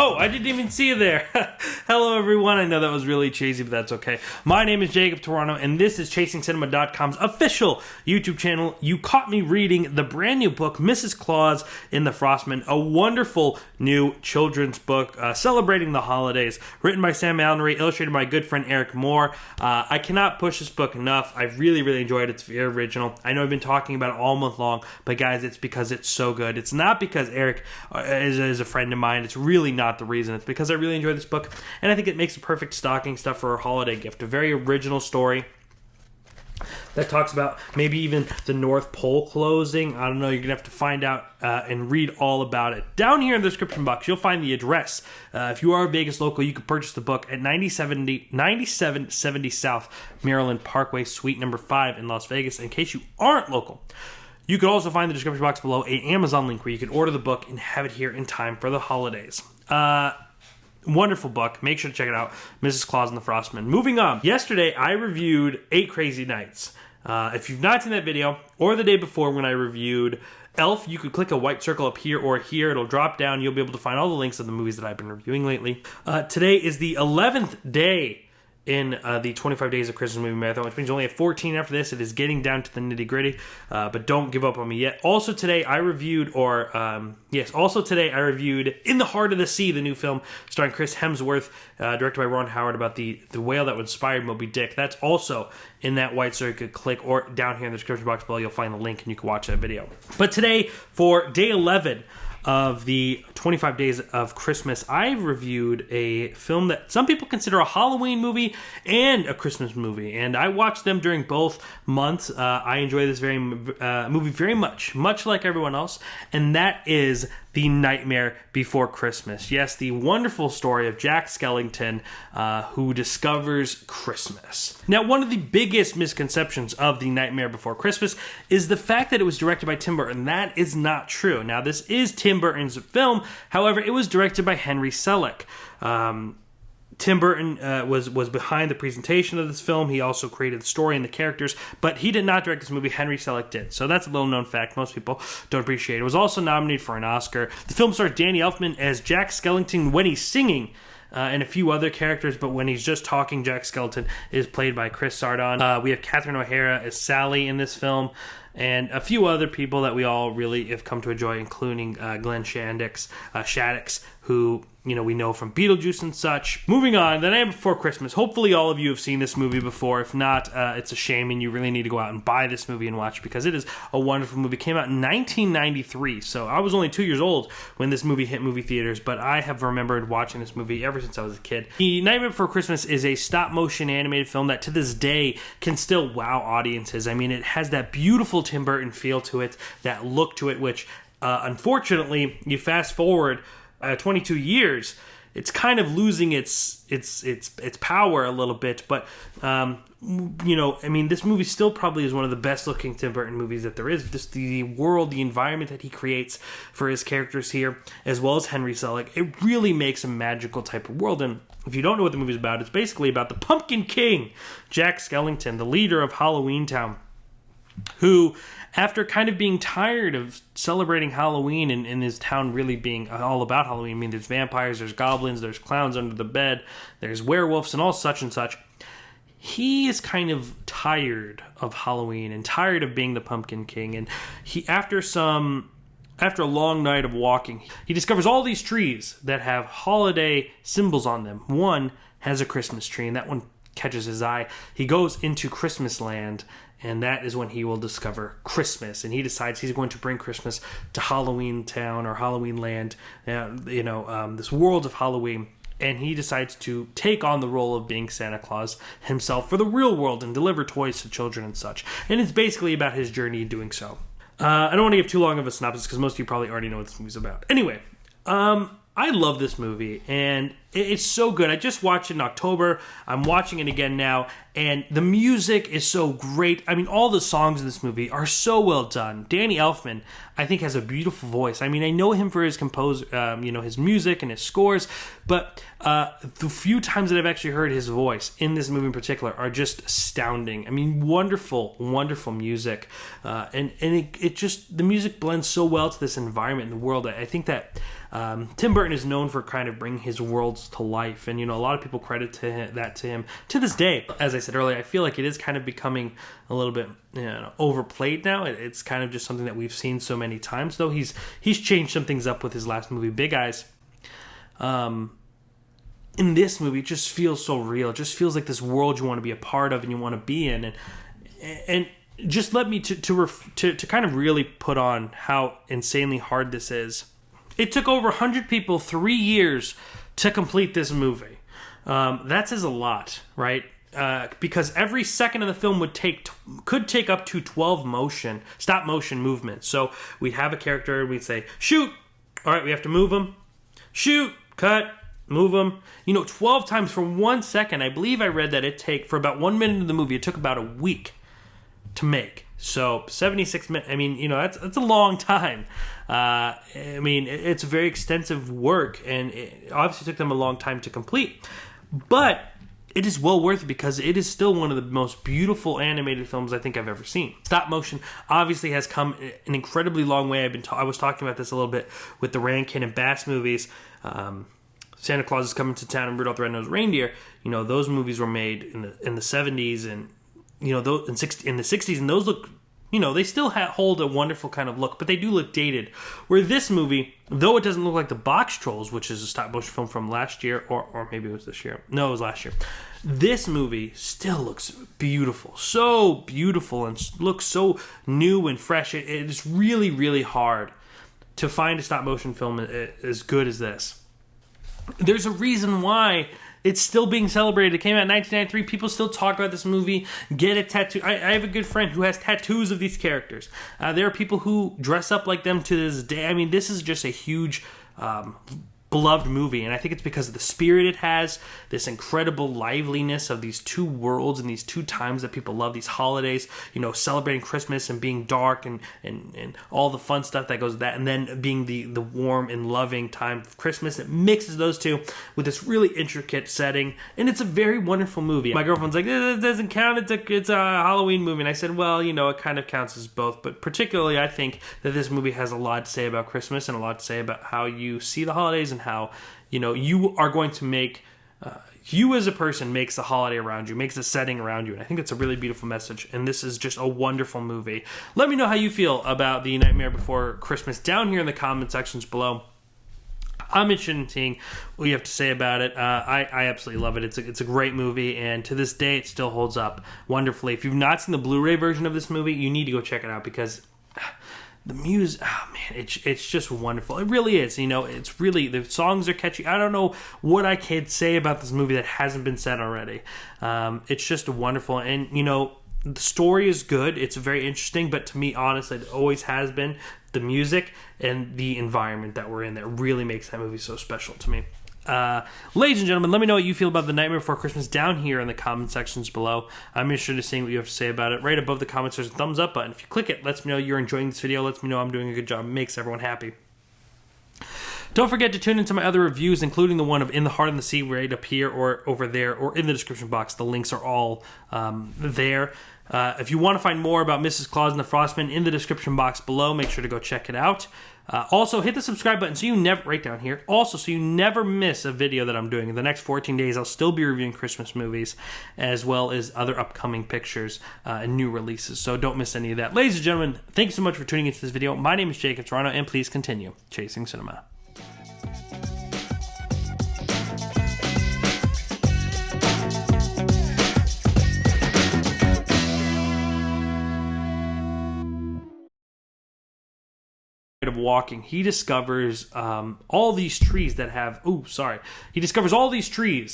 Oh, I didn't even see you there. Hello, everyone. I know that was really cheesy, but that's okay. My name is Jacob Toronto, and this is ChasingCinema.com's official YouTube channel. You caught me reading the brand new book, Mrs. Claus in the Frost Men, a wonderful new children's book celebrating the holidays, written by Sam Mallory, illustrated by my good friend Eric Moore. I cannot push this book enough. I really, really enjoyed it. It's very original. I know I've been talking about it all month long, but guys, it's because it's so good. It's not because Eric is a friend of mine. It's really not the reason. It's because I really enjoy this book, and I think it makes a perfect stocking stuff for a holiday gift. A very original story that talks about maybe even the North Pole closing. I don't know. You're going to have to find out and read all about it. Down here in the description box, you'll find the address. If you are a Vegas local, you can purchase the book at 9770 South Maryland Parkway, Suite number 5 in Las Vegas. In case you aren't local, you can also find the description box below an Amazon link where you can order the book and have it here in time for the holidays. Wonderful book. Make sure to check it out. Mrs. Claus and the Frost Men. Moving on. Yesterday, I reviewed 8 Crazy Nights. If you've not seen that video, or the day before when I reviewed Elf, you could click a white circle up here or here. It'll drop down. You'll be able to find all the links of the movies that I've been reviewing lately. Today is the 11th day in the 25 Days of Christmas Movie Marathon, which means only have 14 after this. It is getting down to the nitty-gritty, but don't give up on me yet. Also today, I reviewed, In the Heart of the Sea, the new film starring Chris Hemsworth, directed by Ron Howard, about the whale that inspired Moby Dick. That's also in that white circle. Click, or down here in the description box below, you'll find the link and you can watch that video. But today, for day 11 of the 25 Days of Christmas, I reviewed a film that some people consider a Halloween movie and a Christmas movie, and I watched them during both months. I enjoy this movie very much like everyone else, and that is The Nightmare Before Christmas. Yes, the wonderful story of Jack Skellington, who discovers Christmas. Now, one of the biggest misconceptions of The Nightmare Before Christmas is the fact that it was directed by Tim Burton. That is not true. Now, this is Tim Burton's film. However, it was directed by Henry Selick. Tim Burton was behind the presentation of this film. He also created the story and the characters, but he did not direct this movie. Henry Selick did. So that's a little-known fact. Most people don't appreciate it. It was also nominated for an Oscar. The film stars Danny Elfman as Jack Skellington when he's singing, and a few other characters, but when he's just talking, Jack Skellington is played by Chris Sarandon. We have Catherine O'Hara as Sally in this film, and a few other people that we all really have come to enjoy, including Glenn Shaddix, who we know from Beetlejuice and such. Moving on, The Night Before Christmas. Hopefully all of you have seen this movie before. If not, it's a shame, and you really need to go out and buy this movie and watch it, because it is a wonderful movie. It came out in 1993, so I was only 2 years old when this movie hit movie theaters, but I have remembered watching this movie ever since I was a kid. The Night Before Christmas is a stop-motion animated film that to this day can still wow audiences. I mean, it has that beautiful Tim Burton feel to it, that look to it, which unfortunately, you fast forward 22 years, it's kind of losing its power a little bit. But this movie still probably is one of the best looking Tim Burton movies that there is. Just the world, the environment that he creates for his characters here, as well as Henry Selick, it really makes a magical type of world. And if you don't know what the movie's about, it's basically about the Pumpkin King, Jack Skellington, the leader of Halloween Town, who, after kind of being tired of celebrating Halloween and in his town really being all about Halloween, I mean, there's vampires, there's goblins, there's clowns under the bed, there's werewolves and all such and such, he is kind of tired of Halloween and tired of being the Pumpkin King. And he, after a long night of walking, he discovers all these trees that have holiday symbols on them. One has a Christmas tree, and that one catches his eye. He goes into Christmas land, and that is when he will discover Christmas. And he decides he's going to bring Christmas to Halloween Town or Halloween Land, this world of Halloween. And he decides to take on the role of being Santa Claus himself for the real world and deliver toys to children and such. And it's basically about his journey in doing so. I don't want to give too long of a synopsis because most of you probably already know what this movie's about. Anyway, I love this movie, and it's so good. I just watched it in October. I'm watching it again now, And the music is so great. I mean, all the songs in this movie are so well done. Danny Elfman, I think, has a beautiful voice. I mean, I know him for his his music and his scores, but the few times that I've actually heard his voice in this movie in particular are just astounding. I mean, wonderful, wonderful music, and it just, the music blends so well to this environment and the world. I think that Tim Burton is known for kind of bringing his worlds to life, and a lot of people credit that to him to this day. As I said earlier, I feel like it is kind of becoming a little bit overplayed now. It's kind of just something that we've seen so many times, though he's changed some things up with his last movie, Big Eyes. In this movie, it just feels so real. It just feels like this world you want to be a part of and you want to be in, and just let me to kind of really put on how insanely hard this is. It took over 100 people 3 years to complete this movie. That says a lot, right? Because every second of the film could take up to 12 stop motion movements. So we'd have a character, we'd say, shoot! All right, we have to move him. Shoot! Cut! Move him. 12 times for 1 second. I believe I read that for about 1 minute of the movie, it took about a week to make. So 76 minutes, I mean, that's a long time. I mean, it's very extensive work, and it obviously took them a long time to complete. But it is well worth it because it is still one of the most beautiful animated films I think I've ever seen. Stop motion obviously has come an incredibly long way. I was talking about this a little bit with the Rankin and Bass movies. Santa Claus is Coming to Town and Rudolph the Red-Nosed Reindeer. Those movies were made in the 70s and those in the 60s, and those look, they still hold a wonderful kind of look, but they do look dated. Where this movie, though it doesn't look like the Box Trolls, which is a stop motion film from last year, or maybe it was this year. No, it was last year. This movie still looks beautiful, so beautiful, and looks so new and fresh. It is really, really hard to find a stop motion film as good as this. There's a reason why it's still being celebrated. It came out in 1993. People still talk about this movie, get a tattoo. I have a good friend who has tattoos of these characters. There are people who dress up like them to this day. I mean, this is just a huge beloved movie, and I think it's because of the spirit it has, this incredible liveliness of these two worlds and these two times that people love, these holidays, celebrating Christmas and being dark and all the fun stuff that goes with that, and then being the warm and loving time of Christmas. It mixes those two with this really intricate setting, and it's a very wonderful movie. My girlfriend's like, it doesn't count, it's a Halloween movie, and I said, well, it kind of counts as both, but particularly I think that this movie has a lot to say about Christmas and a lot to say about how you see the holidays and how you are going to make you as a person makes the holiday around you, makes the setting around you, and I think that's a really beautiful message, and this is just a wonderful movie. Let me know how you feel about The Nightmare Before Christmas down here in the comment sections below. I'm interested in seeing what you have to say about it. I absolutely love it. It's a great movie, and to this day it still holds up wonderfully. If you've not seen the Blu-ray version of this movie, you need to go check it out because the music, it's just wonderful. It really is. It's really, the songs are catchy. I don't know what I can say about this movie that hasn't been said already. It's just wonderful. And, the story is good. It's very interesting. But to me, honestly, it always has been the music and the environment that we're in that really makes that movie so special to me. Ladies and gentlemen, let me know what you feel about The Nightmare Before Christmas down here in the comment sections below. I'm interested in seeing what you have to say about it. Right above the comments, there's a thumbs up button. If you click it, lets me know you're enjoying this video, lets me know I'm doing a good job, makes everyone happy. Don't forget to tune into my other reviews, including the one of In the Heart of the Sea right up here or over there or in the description box. The links are all there. If you want to find more about Mrs. Claus and the Frost Men, in the description box below, make sure to go check it out. Also, hit the subscribe button so you never, right down here, also so you never miss a video that I'm doing. In the next 14 days, I'll still be reviewing Christmas movies as well as other upcoming pictures and new releases, so don't miss any of that. Ladies and gentlemen, thank you so much for tuning into this video. My name is Jacob Toronto, and please continue chasing cinema. Of walking, he discovers all these trees that have he discovers all these trees